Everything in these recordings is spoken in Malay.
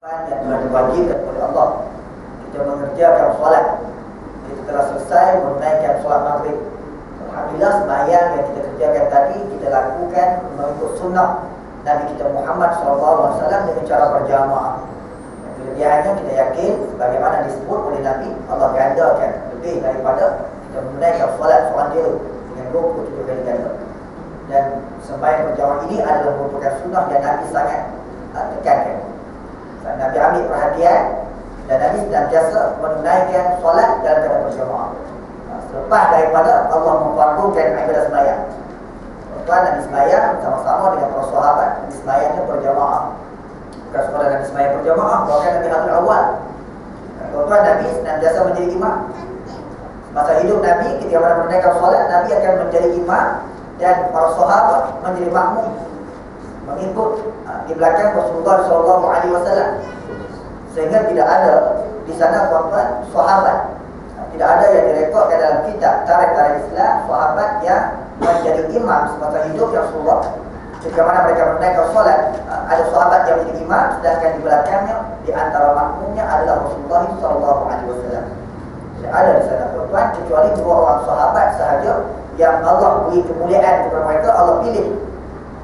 yang telah diwajibkan oleh Allah. Kita mengerjakan solat, kita telah selesai menunaikan solat maghrib. Alhamdulillah, sembahyang yang kita kerjakan tadi kita lakukan mengikut sunnah Nabi kita Muhammad SAW dengan cara berjamaah. Kelebihannya kita yakin sebagaimana disebut oleh Nabi, Allah gandakan lebih daripada kita menunaikan solat seorang diri dengan 27 kali ganda. Dan sembahyang berjamaah ini adalah merupakan sunnah yang Nabi sangat tekankan. Nabi ambil perhatian dan Nabi senantiasa menunaikan solat dalam keadaan berjamaah. Selepas daripada Allah memfardukan ibadah sembahyang, tuan Nabi sembahyang sama-sama dengan para sahabat. Nabi sembahyangnya berjamaah. Bukan sekadar Nabi sembahyang berjamaah, bahkan Nabi hadul awal. Tuan Nabi senantiasa menjadi imam. Masa hidup Nabi, ketika menunaikan solat, Nabi akan menjadi imam dan para sahabat menjadi makmum, mengikut di belakang Rasulullah SAW. Sehingga tidak ada di sana tuan-tuan sahabat, tidak ada yang direkodkan dalam kitab tarikh Islam sahabat yang menjadi imam semasa hidup Rasulullah. Ketika mana mereka menunaikan solat, ada sahabat yang menjadi imam, sedangkan di belakangnya di antara makmumnya adalah Rasulullah SAW. Tidak ada di sana tuan-tuan kecuali 2 orang sahabat sahaja yang Allah beri kemuliaan kepada mereka. Allah pilih,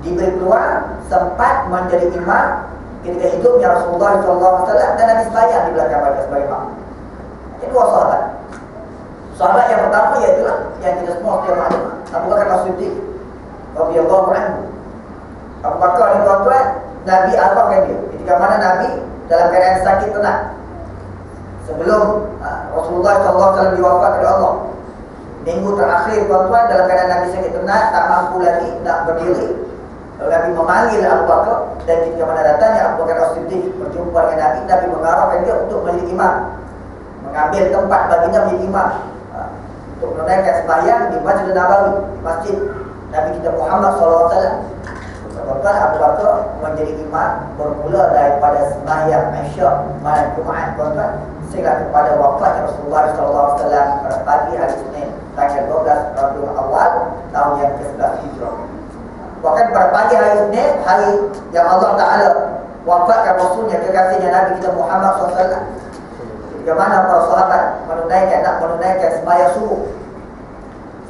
diberi peluang sempat menjadi imam ketika hidupnya Rasulullah SAW dan Nabi sembahyang di belakang mereka sebagai imam. Ini 2 sahabat. Sahabat yang pertama iaitu yang kita semua sedia maklum, Abu Bakar As-Siddiq radhiyallahu anhu. Abu Bakar ni tuan-tuan, Nabi arwahkan dia ketika mana Nabi dalam keadaan sakit tenat. Sebelum Rasulullah SAW diwafatkan oleh Allah, minggu terakhir tuan-tuan dalam keadaan Nabi sakit tenat, tak mampu lagi nak berdiri. Lalu Nabi memanggil Abu Bakar, dan ketika mana datangnya Abu Bakar As-Siddiq berjumpa dengan Nabi, Nabi mengarahkan dia untuk menjadi imam, mengambil tempat baginda menjadi imam untuk menunaikan sembahyang di Masjid Nabawi, masjid Nabi kita Muhammad SAW. Tuan-tuan, Abu Bakar menjadi imam bermula daripada sembahyang Isyak malam Jumaat tuan-tuan, sehingga kepada wafatnya Rasulullah SAW pada pagi hari Isnin tanggal 12 Rabiul Awal tahun yang ke-11 Hijrah. Bahkan pada pagi hari Isnin, hari yang Allah Ta'ala wafatkan Rasulnya, kekasihnya Nabi kita Muhammad SAW, ketika mana para sahabat nak menunaikan sembahyang subuh.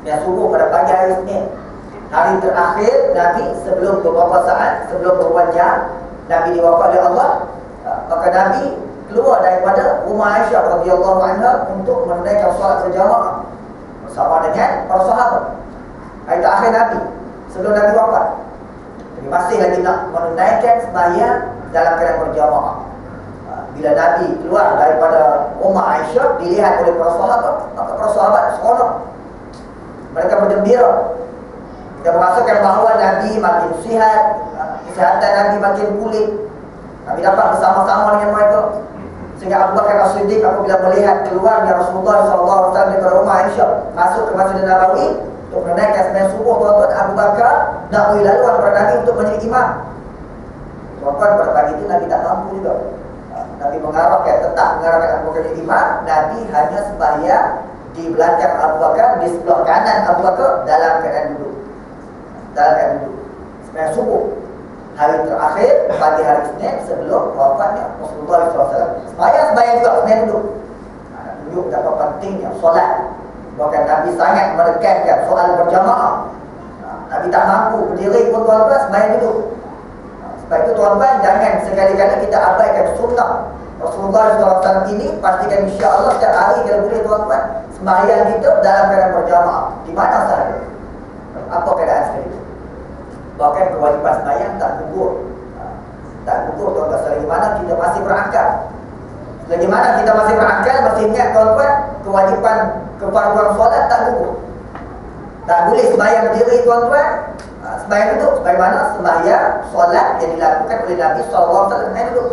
Sembahyang subuh pada pagi hari Isnin, hari terakhir Nabi sebelum beberapa saat, sebelum beberapa jam Nabi diwafatkan oleh Allah. Maka Nabi keluar daripada rumah Aisyah radhiyallahu anha untuk menunaikan solat berjamaah bersama dengan para sahabat. Hari terakhir Nabi sebelum Nabi wafat. Jadi masih lagi nak menunaikan sembahyang dalam keadaan berjamaah. Bila Nabi keluar daripada rumah Aisyah, dilihat oleh para sahabat, maka para sahabat seronok. Mereka bergembira. Kita merasakan bahawa Nabi makin sihat, kesihatan Nabi makin pulih. Nabi dapat bersama-sama dengan mereka. Sehingga Abu Bakar As-Siddiq apabila melihat keluarnya Rasulullah SAW daripada rumah Aisyah masuk ke Masjid Nabawi untuk menunaikan sembahyang subuh, tuan-tuan, Abu Bakar nak beri laluan kepada Nabi untuk menjadi imam. Tuan-tuan, pada pagi itu Nabi tak mampu juga. Nabi tetap mengarahkan Abu Bakar jadi imam. Nabi hanya sembahyang di belakang Abu Bakar, di sebelah kanan Abu Bakar dalam keadaan duduk. Sembahyang subuh hari terakhir pagi hari Isnin sebelum wafatnya Rasulullah SAW. Sembahyang juga sembahyang duduk. Tunjuk betapa pentingnya solat. Bahkan Nabi sangat menekankan soal berjamaah. Nabi tak mampu berdiri pun tuan-tuan, sembahyang duduk. Sebab itu tuan-tuan, jangan sekali-kali kita abaikan sunnah Rasulullah SAW ini. Pastikan insya-Allah setiap hari kalau boleh tuan-tuan, sembahyang kita dalam keadaan berjamaah di mana sahaja, apa keadaan sekali. Bahkan kewajipan sembahyang tak gugur. Tuan-tuan, selagi mana kita masih berakal. Selagi mana kita masih berakal, masih ingat tuan-tuan, kewajipan kefarduan solat tak gugur. Tak boleh sembahyang berdiri tuan-tuan, sembahyang duduk. Sebagaimana sembahyang solat yang dilakukan oleh Nabi SAW, sembahyang duduk.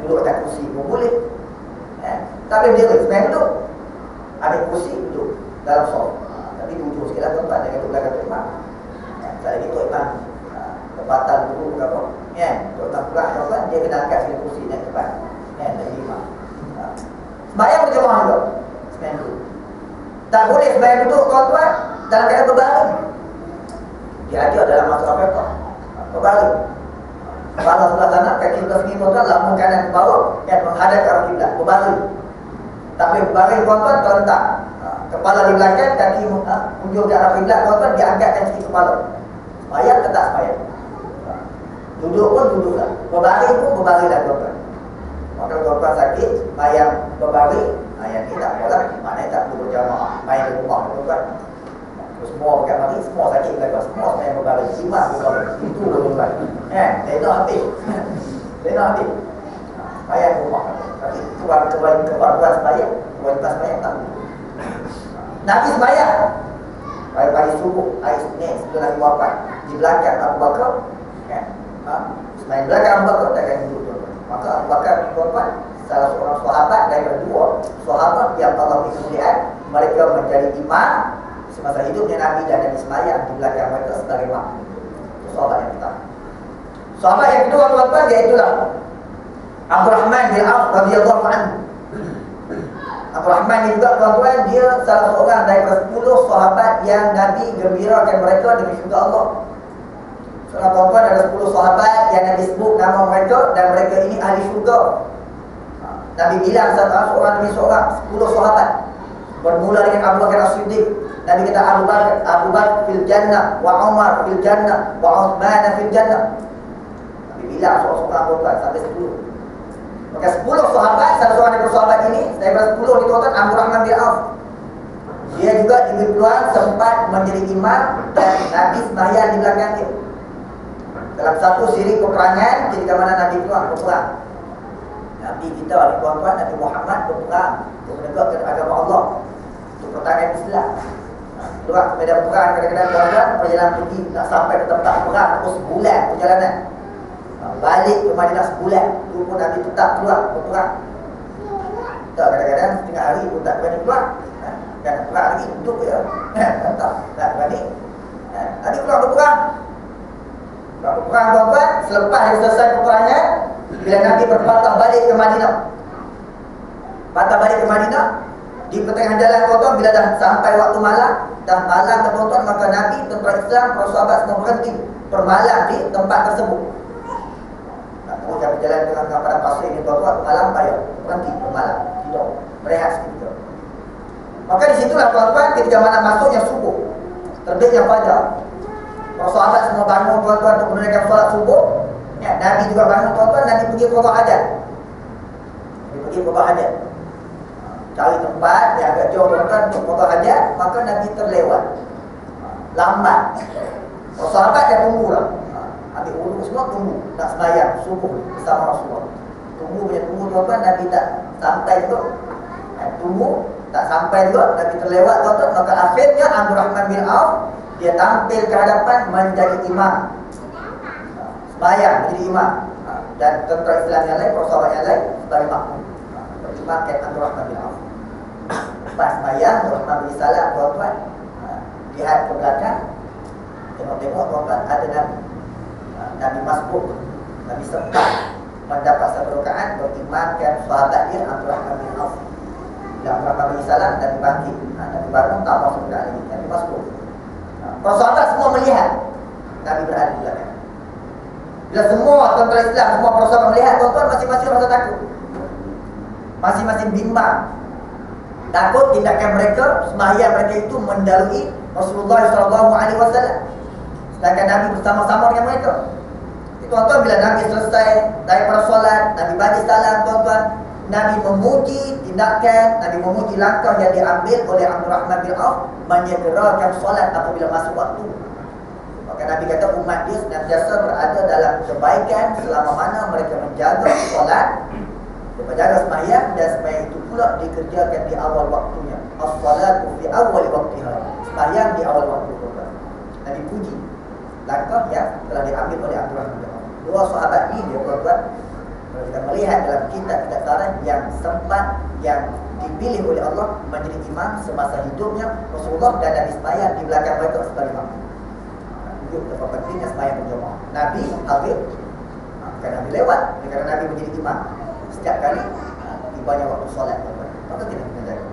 Duduk atas kursi pun boleh, tak boleh berdiri, sembahyang duduk. Ambil kursi, duduk dalam solat. Tapi duduk sikit lah tuan-tuan, jangan duduk belakang imam. Tak lagi Tok Imam tempatan dulu ke apa, Tok Imam pula tuan-tuan, dia kena angkat sikit kursi naik depan, dari imam. Sembahyang berjamaah juga, sembahyang duduk. Tak boleh sembahyang duduk tuan-tuan dalam keadaan berbaring. Dia ada dalam masalah apa? Berbaring. Kepala sebelah sana, kaki sebelah sini tuan-tuan, lambung kanan ke bawah, menghadap ke arah kiblat, berbaring. Tak boleh berbaring tuan-tuan, terletak. Kepala di belakang, kaki ujung ke arah kiblat tuan-tuan, diangkatkan sikit kepala. Sembahyang tetap sembahyang. Duduk pun duduklah. Berbaring pun berbaringlah tuan-tuan. Maka tuan-tuan sakit, sembahyang berbaring, yang ni tak apalah, maknanya tak perlu berjamaah, main di rumah tuan-tuan. Semua pakai mari, semua sakit belakang, semua sembahyang berbaring, simak berbaring. Itu tuan-tuan. Lena habis. Lena habis. Sembahyang rumah. Tapi kewajiban sembahyang, kewajiban sembahyang tak perlu. Nabi sembahyang pagi-pagi subuh, hari Senin sebelum Nabi wafat, di belakang Abu Bakar, sembahyang belakang Abu Bakar takkan duduk tuan-tuan. Maka Abu Bakar tuan-tuan, salah seorang sahabat daripada dua sahabat yang Allah beri kemuliaan, mereka menjadi imam semasa hidupnya Nabi dan Nabi sembahyang di belakang mereka sebagai imam. Itu sahabat yang pertama. Sahabat yang kedua tuan-tuan, iaitulah Abdurrahman bin Auf radhiyallahu anhu. Abdurrahman ni juga tuan-tuan, dia salah seorang daripada 10 sahabat yang Nabi gembirakan mereka dengan syurga Allah. Soalnya tuan-tuan, ada 10 sahabat yang Nabi sebut nama mereka dan mereka ini ahli syurga. Nabi bilang satu seorang demi seorang, 10 sahabat. Bermula dengan Abu Bakar As-Siddiq. Nabi kata Abu Bakar fil jannah, wa Umar fil jannah, wa Uthman fil jannah. Nabi bilang seorang-seorang tuan-tuan sampai 10. Maka 10 sahabat, salah seorang daripada sahabat ini, daripada 10 ni tuan-tuan, Abdurrahman bin Auf. Dia juga diberi peluang sempat menjadi imam dan Nabi sembahyang di belakang dia. Dalam satu siri peperangan, ketika mana Nabi keluar berperang. Nabi kita ni tuan-tuan, Nabi Muhammad berperang untuk menegakkan agama Allah, untuk pertahanan Islam. Keluar ke medan perang, kadang-kadang tuan-tuan perjalanan pergi nak sampai ke tempat perang terus sebulan perjalanan. Balik ke Madinah sebulan, itu pun Nabi tetap keluar berperang. Tak, kadang-kadang setengah hari pun tak berani keluar. Dan perang lagi duduk je. Tak berani. Nabi keluar berperang. Berperang tuan-tuan, selepas dari selesai peperangan, bila Nabi berpatah balik ke Madinah, patah balik ke Madinah, di pertengahan jalan tuan-tuan, bila dah sampai waktu malam, dah malam tuan-tuan, maka Nabi, tentera Islam, para sahabat semua berhenti bermalam di tempat tersebut. Jangan berjalan dengan padang pasir ini tuan-tuan, malam payah, berhenti bermalam, tidur, berehat seketika. Maka disitulah tuan-tuan, ketika mana masuknya subuh, terbitnya fajar, para sahabat semua bangun tuan-tuan untuk menunaikan solat subuh. Nabi juga bangun tuan-tuan, Nabi pergi ke qada hajat. Nabi pergi ke qada hajat, cari tempat yang agak jauh tuan-tuan untuk qada hajat. Maka Nabi terlewat, lambat. Para sahabat dah tunggu lah, ambil wudu semua, tunggu nak sembahyang subuh bersama Rasulullah. Tunggu tuan-tuan, Nabi tak sampai juga. Tunggu tak sampai juga, Nabi terlewat tuan-tuan. Maka akhirnya Abdurrahman bin Auf, dia tampil ke hadapan menjadi imam, sembahyang menjadi imam, dan tentera Islam yang lain, para sahabat yang lain sebagai makmum. Pertimbangkan Abdurrahman bin Auf. Lepas sembahyang, Abdurrahman bin salam tuan-tuan, lihat ke belakang, tengok-tengok tuan-tuan, ada Nabi. Nabi masbuk, Nabi sempat mendapat satu rakaat berimamkan sahabat dia Abdurrahman bin Auf. Bila Abdurrahman bin salam, Nabi bangkit, Nabi bangun, tak masuk rakaat lagi, Nabi masbuk. Para sahabat semua melihat Nabi berada di belakang. Bila semua tentera Islam, semua para sahabat melihat tuan-tuan, masing-masing rasa takut, masing-masing bimbang. Takut tindakan mereka, sembahyang mereka itu mendalui Rasulullah SAW, sedangkan Nabi bersama-sama dengan mereka. Tuan-tuan, bila Nabi selesai daripada solat, Nabi bagi salam tuan-tuan, Nabi memuji tindakan, Nabi memuji langkah yang diambil oleh Abdurrahman bin Auf menyegerakan solat apabila masuk waktu. Maka Nabi kata umat dia senantiasa berada dalam kebaikan selama mana mereka menjaga solat, menjaga sembahyang, dan sembahyang itu pula dikerjakan di awal waktunya. As-salatu fi awwal waqtiha. Sembahyang di awal waktu tuan-tuan. Nabi puji langkah yang telah diambil oleh Abdurrahman bin Auf. Dua sahabat ini dia tuan-tuan, kalau kita melihat dalam kitab-kitab tarikh yang sempat, yang dipilih oleh Allah menjadi imam semasa hidupnya Rasulullah, dan Nabi sembahyang di belakang mereka sebagai imam. Itu betapa pentingnya sembahyang berjamaah. Nabi hadir, bukan Nabi lewat, kerana Nabi menjadi imam setiap kali tibanya waktu solat tuan-tuan. Maka kita jaga.